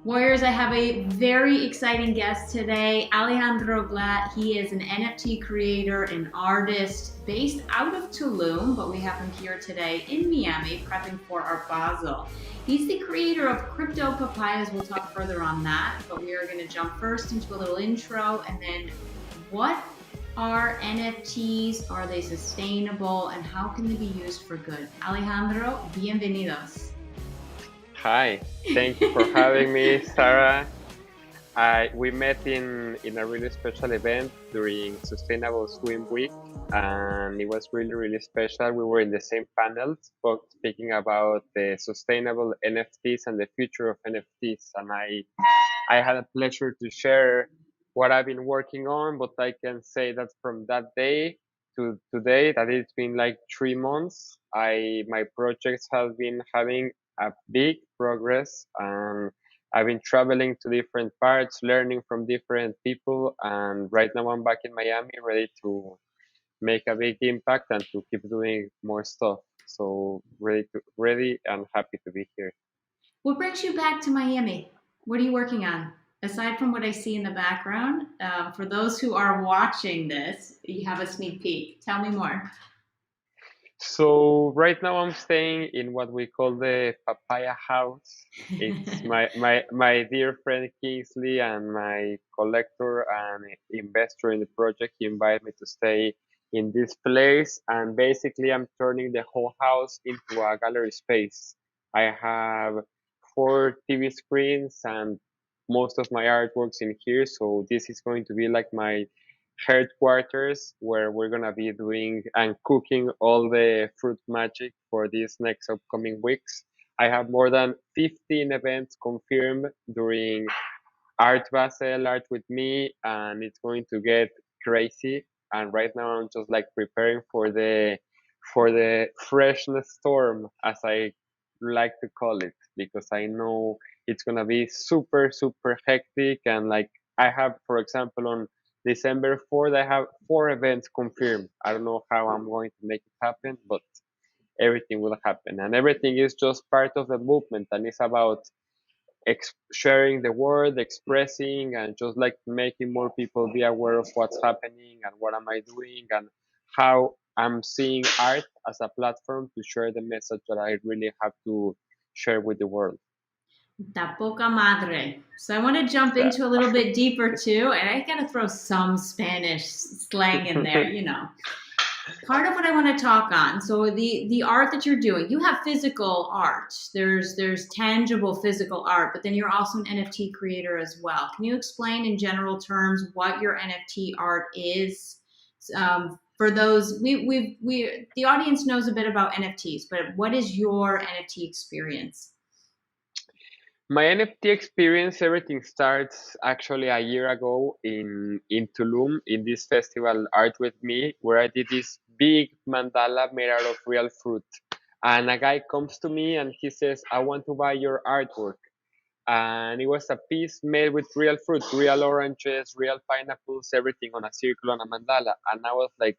Warriors, I have a very exciting guest today, Alejandro Glatt. He is an NFT creator and artist based out of Tulum, but we have him here today in Miami prepping for our Basel. He's the creator of Crypto Papayas. We'll talk further on that, but we are going to jump first into a little intro and then what are NFTs? Are they sustainable? And how can they be used for good? Alejandro, bienvenidos. Hi, thank you for having me, Sara. We met in a really special event during Sustainable Swim Week, and it was really special. We were in the same panel, speaking about the sustainable NFTs and the future of NFTs. And I had a pleasure to share what I've been working on, but I can say that from that day to today, that it's been like 3 months. My projects have been having a big progress, and I've been traveling to different parts, learning from different people, and right now I'm back in Miami, ready to make a big impact and to keep doing more stuff. So ready and happy to be here. What brings you back to Miami? What are you working on? Aside from what I see in the background, for those who are watching this, you have a sneak peek. Tell me more. So right now I'm staying in what we call the Papaya House. It's my dear friend Kingsley and my collector and investor in the project. He invited me to stay in this place, and basically I'm turning the whole house into a gallery space. I have 4 TV screens and most of my artworks in here, so this is going to be like my headquarters where we're gonna be doing and cooking all the fruit magic for these next upcoming weeks. I have more than 15 events confirmed during Art Basel, Art with Me, and it's going to get crazy. And right now I'm just like preparing for the freshness storm, as I like to call it, because I know it's gonna be super hectic. And like I have, for example, on December 4th, I have 4 events confirmed. I don't know how I'm going to make it happen, but everything will happen, and everything is just part of the movement, and it's about sharing the word, expressing, and just like making more people be aware of what's happening and what am I doing and how I'm seeing art as a platform to share the message that I really have to share with the world. Da poca madre. So I want to jump Yeah. into a little bit deeper too, and I got to throw some Spanish slang in there, you know. Part of what I want to talk on. So the art that you're doing, you have physical art. There's tangible physical art, but then you're also an NFT creator as well. Can you explain in general terms what your NFT art is? For those we the audience knows a bit about NFTs, but what is your NFT experience? My NFT experience, everything starts actually a year ago in Tulum in this festival Art with Me, where I did this big mandala made out of real fruit. And a guy comes to me and he says, "I want to buy your artwork." And it was a piece made with real fruit, real oranges, real pineapples, everything on a circle on a mandala. And I was like,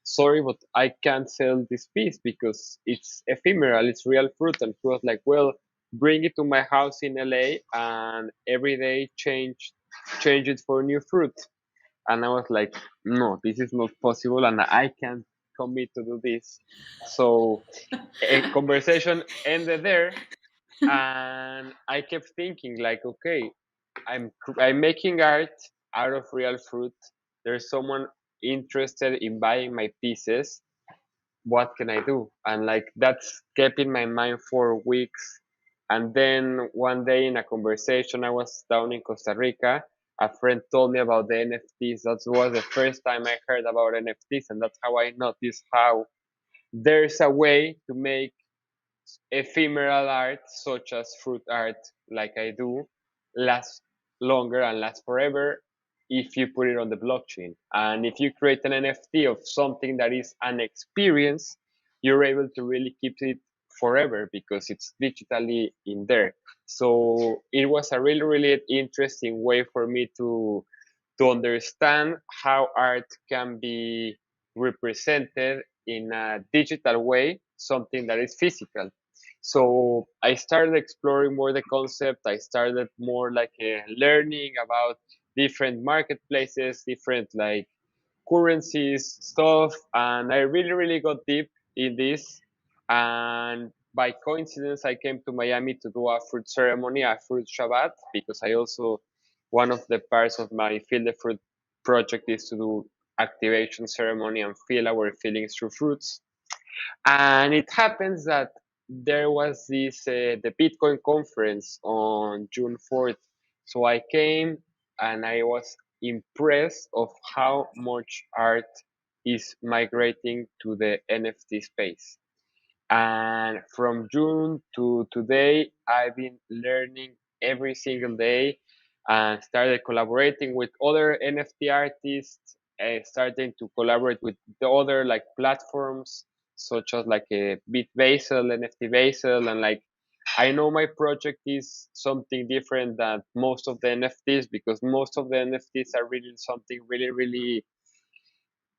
"Sorry, but I can't sell this piece because it's ephemeral, it's real fruit." And he was like, "Well, bring it to my house in LA and every day change it for new fruit." And I was like, "No, this is not possible, and I can't commit to do this." So a conversation ended there, and I kept thinking like, okay, I'm making art out of real fruit. There's someone interested in buying my pieces. What can I do? And like that's kept in my mind for weeks. And then one day in a conversation, I was down in Costa Rica. A friend told me about the NFTs. That was the first time I heard about NFTs, and that's how I noticed how there's a way to make ephemeral art, such as fruit art, like I do, last longer and last forever if you put it on the blockchain. And if you create an NFT of something that is an experience, you're able to really keep it forever because it's digitally in there. So it was a really interesting way for me to understand how art can be represented in a digital way, something that is physical. So I started exploring more the concept. I started more like learning about different marketplaces, different like currencies stuff, and I really really got deep in this. And by coincidence, I came to Miami to do a fruit ceremony, a fruit Shabbat, because I also one of the parts of my Feel the Fruit project is to do activation ceremony and feel our feelings through fruits. And it happens that there was this the Bitcoin conference on June 4th. So I came and I was impressed of how much art is migrating to the NFT space. And from June to today, I've been learning every single day and started collaborating with other NFT artists, starting to collaborate with the other like platforms such as like a Bit Basel, NFT Basel, and like I know my project is something different than most of the NFTs because most of the NFTs are really something really, really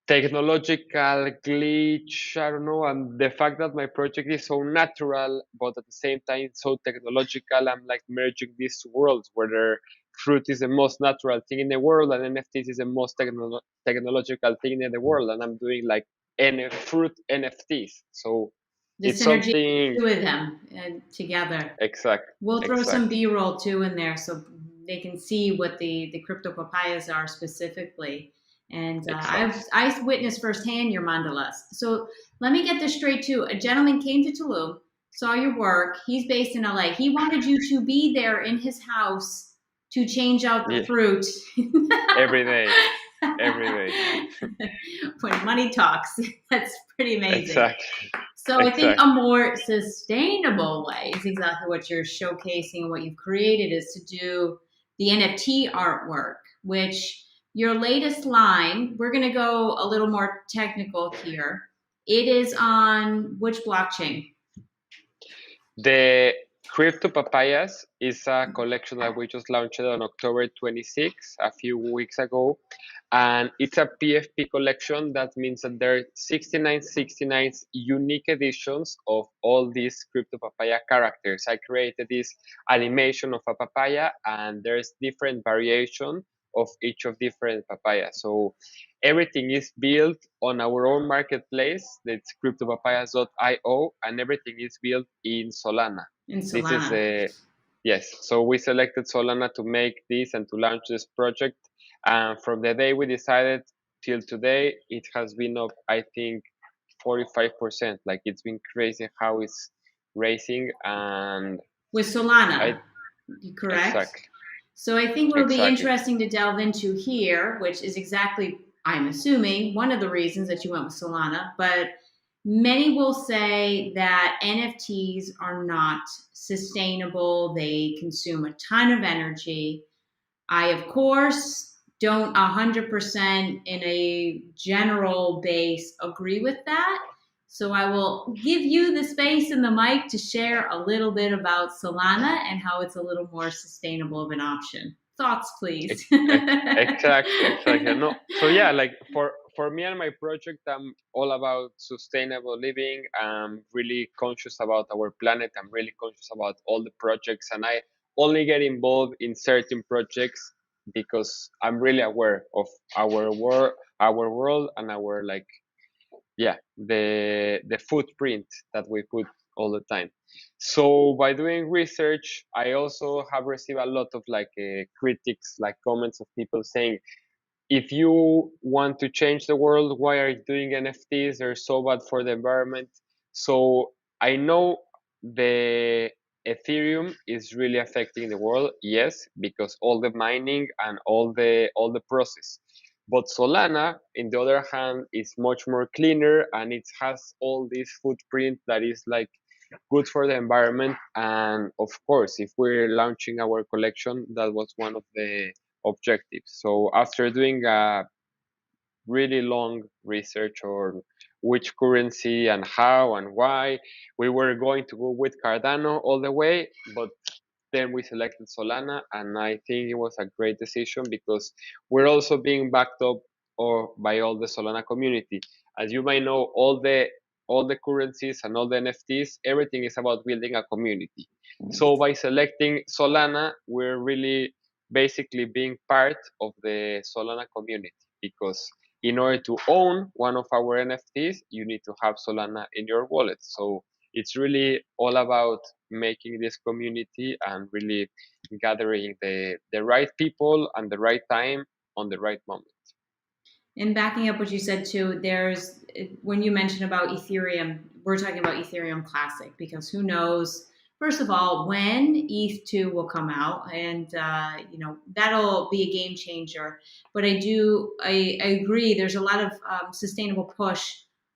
technological glitch. I don't know. And the fact that my project is so natural, but at the same time so technological, I'm like merging these worlds where fruit is the most natural thing in the world and NFTs is the most technological thing in the world. And I'm doing like fruit NFTs. So The it's synergy of something the two of them together. exact, We'll throw some exactly. B-roll too in there so they can see what the crypto papayas are specifically. And Exactly. I witnessed firsthand your mandalas. So let me get this straight too. A gentleman came to Tulum, saw your work. He's based in LA. He wanted you to be there in his house to change out the Yeah, fruit. every day, every day. When money talks, that's pretty amazing. Exactly, So I think a exactly. more sustainable way is exactly what you're showcasing. What you've created is to do the NFT artwork, which your latest line, we're going to go a little more technical here. It is on which blockchain? The Crypto Papayas is a collection that we just launched on October 26th, a few weeks ago. And it's a PFP collection. That means that there are 69 unique editions of all these Crypto Papaya characters. I created this animation of a papaya, and there's different variation of each of different papayas. So everything is built on our own marketplace. That's cryptopapayas.io, and everything is built in Solana. In This is Solana. a yes. So we selected Solana to make this and to launch this project. And from the day we decided till today, it has been up, I think, 45%. Like it's been crazy how it's racing, and With I Solana, correct? exactly, So I think what will be exactly. interesting to delve into here, which is exactly, I'm assuming, one of the reasons that you went with Solana, but many will say that NFTs are not sustainable. They consume a ton of energy. I, of course, don't 100% in a general base agree with that. So I will give you the space and the mic to share a little bit about Solana and how it's a little more sustainable of an option. Thoughts, please. Exactly, exactly. No, so yeah, like for me and my project, I'm all about sustainable living. I'm really conscious about our planet. I'm really conscious about all the projects, and I only get involved in certain projects because I'm really aware of our world, and our like yeah the footprint that we put all the time. So by doing research, I also have received a lot of like critics, like comments of people saying, if you want to change the world, why are you doing NFTs? They're so bad for the environment. So I know the Ethereum is really affecting the world, yes, because all the mining and all the process. But Solana, in the other hand, is much more cleaner, and it has all this footprint that is like good for the environment. And of course, if we're launching our collection, that was one of the objectives. So after doing a really long research on which currency and how and why, we were going to go with Cardano all the way, but then we selected Solana, and I think it was a great decision because we're also being backed up or by all the Solana community. As you might know, all the all the currencies and all the NFTs, everything is about building a community. So by selecting Solana, we're really basically being part of the Solana community, because in order to own one of our NFTs, you need to have Solana in your wallet. So it's really all about making this community and really gathering the right people and the right time on the right moment. And backing up what you said too, there's when you mentioned about Ethereum, we're talking about Ethereum Classic because who knows? First of all, when ETH2 will come out, and that'll be a game changer. But I agree. There's a lot of sustainable push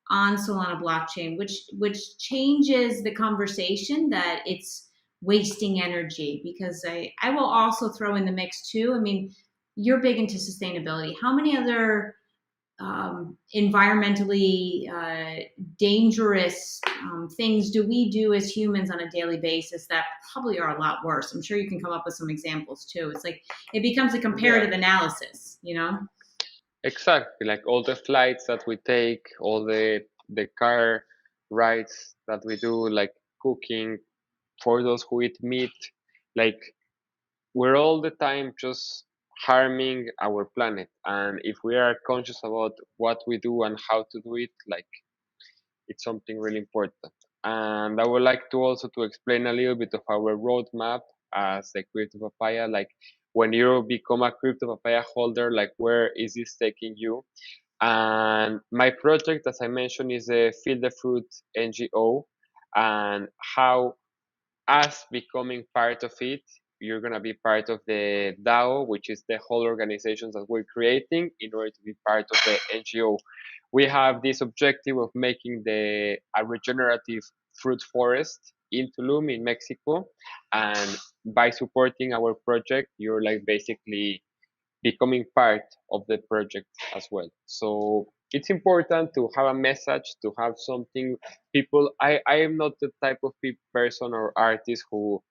on Solana blockchain, which changes the conversation that it's wasting energy. Because I will also throw in the mix too. I mean, you're big into sustainability. How many other environmentally dangerous things do we do as humans on a daily basis that probably are a lot worse? I'm sure you can come up with some examples too. It's like it becomes a Yeah, comparative analysis, exactly. Like all the flights that we take, all the car rides that we do, like cooking for those who eat meat, like we're all the time just harming our planet. And if we are conscious about what we do and how to do it, like it's something really important. And I would like to also to explain a little bit of our roadmap as the crypto papaya. Like when you become a crypto papaya holder, like where is this taking you? And my project, as I mentioned, is a Feel the Fruit NGO, and how us becoming part of it, you're going to be part of the DAO, which is the whole organization that we're creating in order to be part of the NGO. We have this objective of making a regenerative fruit forest in Tulum in Mexico. And by supporting our project, you're like basically becoming part of the project as well. So it's important to have a message, to have something. People, I am not the type of person or artist who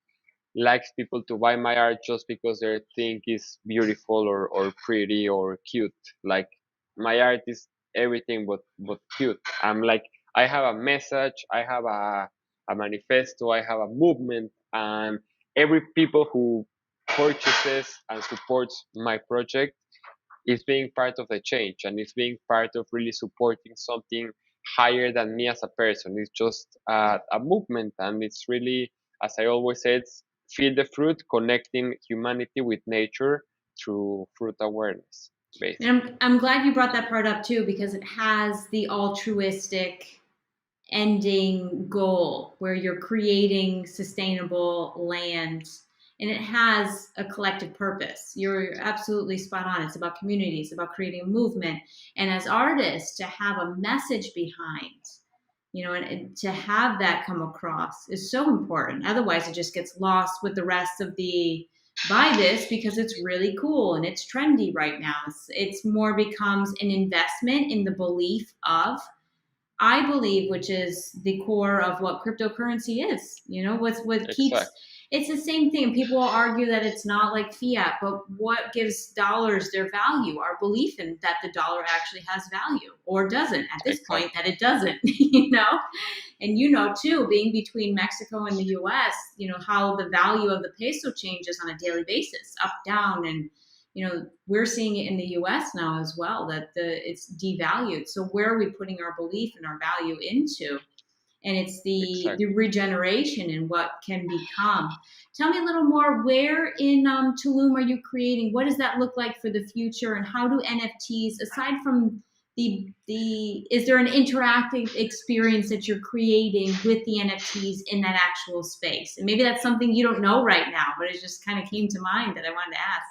likes people to buy my art just because their thing is beautiful or pretty or cute. Like my art is everything but cute. I'm like, I have a message, I have a manifesto, I have a movement, and every people who purchases and supports my project is being part of the change, and it's being part of really supporting something higher than me as a person. It's just a movement, and it's really, as I always said, feel the fruit, connecting humanity with nature through fruit awareness, And basically. I'm glad you brought that part up too because it has the altruistic ending goal where you're creating sustainable land and it has a collective purpose. You're absolutely spot on. It's about community, it's about creating a movement. And as artists, to have a message behind, and to have that come across is so important. Otherwise, it just gets lost with the rest of the buy this because it's really cool and it's trendy right now. It's more becomes an investment in the belief of I believe, which is the core of what cryptocurrency is. What keeps Exactly, it's the same thing. People will argue that it's not like fiat, but what gives dollars their value? Our belief in that the dollar actually has value, or doesn't. At this point, exactly, that it doesn't. And too, being between Mexico and the U.S., how the value of the peso changes on a daily basis, up, down, and we're seeing it in the US now as well that it's devalued. So where are we putting our belief and our value into? And it's the exactly. regeneration and what can become. Tell me a little more. Where in Tulum are you creating? What does that look like for the future? And how do NFTs, aside from the is there an interactive experience that you're creating with the NFTs in that actual space? And maybe that's something you don't know right now, but it just kind of came to mind that I wanted to ask.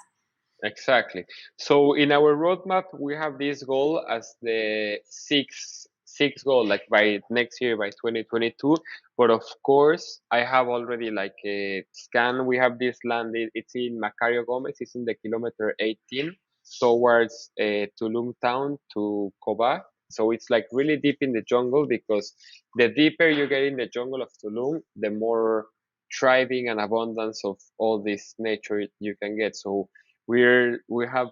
Exactly. So in our roadmap, we have this goal as the six goal, like by next year, by 2022. But of course, I have already like a scan. We have this land. It's in Macario Gomez. It's in the kilometer 18 towards Tulum town to Coba. So it's like really deep in the jungle, because the deeper you get in the jungle of Tulum, the more thriving and abundance of all this nature you can get. So we have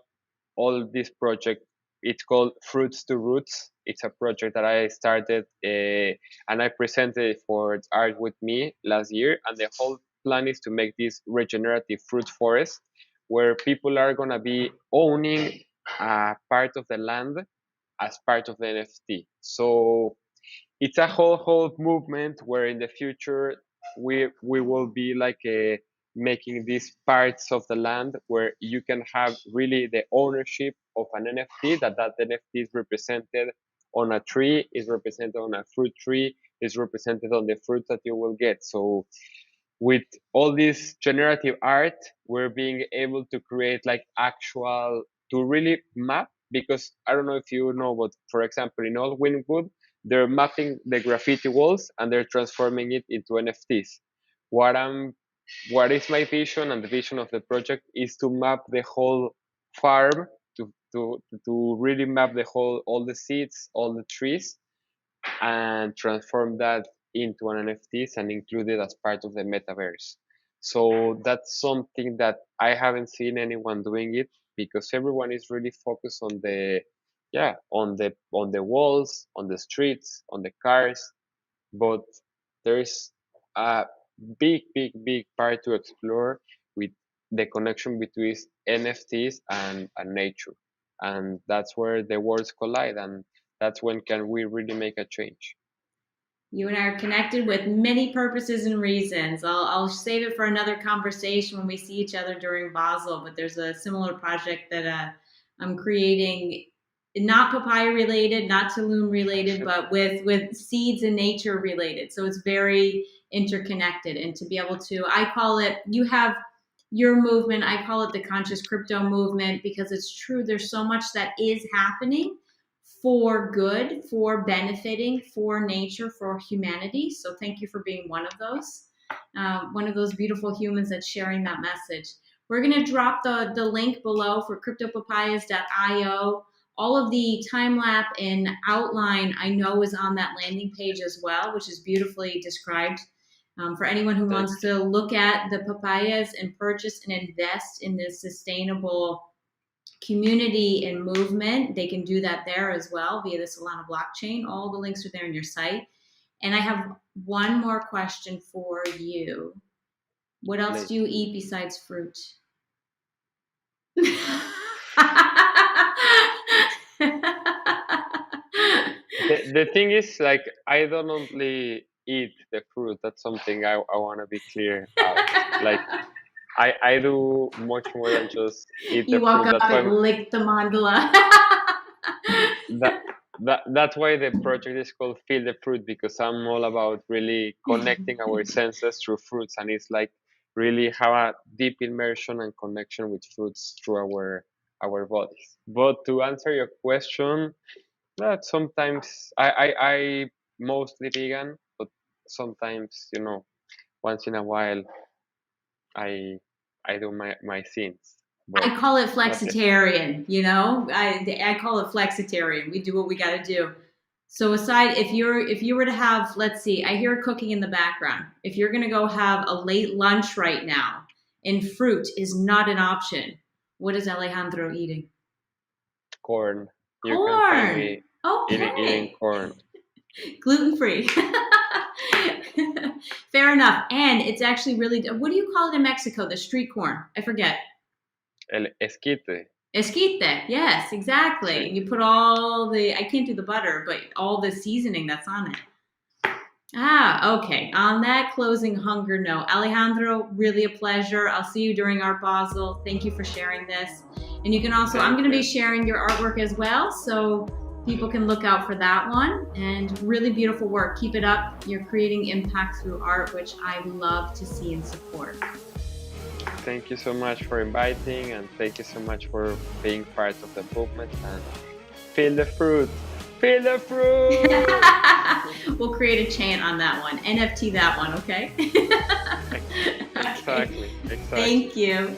all this project. It's called Fruits to Roots. It's a project that I started and I presented it for Art with Me last year. And the whole plan is to make this regenerative fruit forest where people are going to be owning a part of the land as part of the NFT. So it's a whole movement where in the future we will be like making these parts of the land where you can have really the ownership of an NFT, that NFT is represented on a tree, is represented on a fruit tree, is represented on the fruit that you will get. So with all this generative art, we're being able to create like actual, to really map, because I don't know if you know, but for example, in Old Winwood, they're mapping the graffiti walls and they're transforming it into NFTs. What I'm, what is my vision and the vision of the project is to map the whole farm, to really map the whole, all the seeds, all the trees, and transform that into an NFTs and include it as part of the metaverse. So that's something that I haven't seen anyone doing it, because everyone is really focused on the, yeah, on the walls, on the streets, on the cars, but there's a big part to explore with the connection between NFTs and nature. And that's where the worlds collide, and that's when can we really make a change. You and I are connected with many purposes and reasons. I'll save it for another conversation when we see each other during Basel, but there's a similar project that I'm creating, not papaya related, not Tulum related, but with seeds and nature related. So it's very interconnected. And to be able to, I call it, you have your movement, I call it the conscious crypto movement, because it's true. There's so much that is happening for good, for benefiting, for nature, for humanity. So thank you for being one of those beautiful humans that's sharing that message. We're going to drop the link below for cryptopapayas.io. All of the time lapse and outline I know is on that landing page as well, which is beautifully described. For anyone who wants to look at the papayas and purchase and invest in this sustainable community and movement, they can do that there as well via the Solana blockchain. All the links are there on your site. And I have one more question for you. What else do you eat besides fruit? The thing is, like, I don't only eat the fruit. That's something I want to be clear out. Like, I do much more than just eat You the walk fruit. up and lick the mandala. That's why the project is called Feel the Fruit, because I'm all about really connecting our senses through fruits, and it's like really have a deep immersion and connection with fruits through our bodies. But to answer your question, that sometimes I mostly vegan, but sometimes, once in a while I I do my sins. But I call it not flexitarian, I call it flexitarian. We do what we got to do. So aside, if you were to have, let's see, I hear cooking in the background. If you're going to go have a late lunch right now and fruit is not an option, what is Alejandro eating? corn. You can find Corn. me eating Okay. corn. Gluten-free. Fair enough. And it's actually really, what do you call it in Mexico? The street corn. I forget. El esquite. Esquite, yes, exactly. Sí. You put all the, I can't do the butter, but all the seasoning that's on it. Ah, okay. On that closing hunger note, Alejandro, really a pleasure. I'll see you during Art Basel. Thank you for sharing this. And you can also, I'm going to be sharing your artwork as well, so people can look out for that one. And really beautiful work. Keep it up. You're creating impact through art, which I love to see and support. Thank you so much for inviting, and thank you so much for being part of the movement. And feel the fruit. Feel the fruit. We'll create a chant on that one. NFT that one, okay? Exactly. Thank you.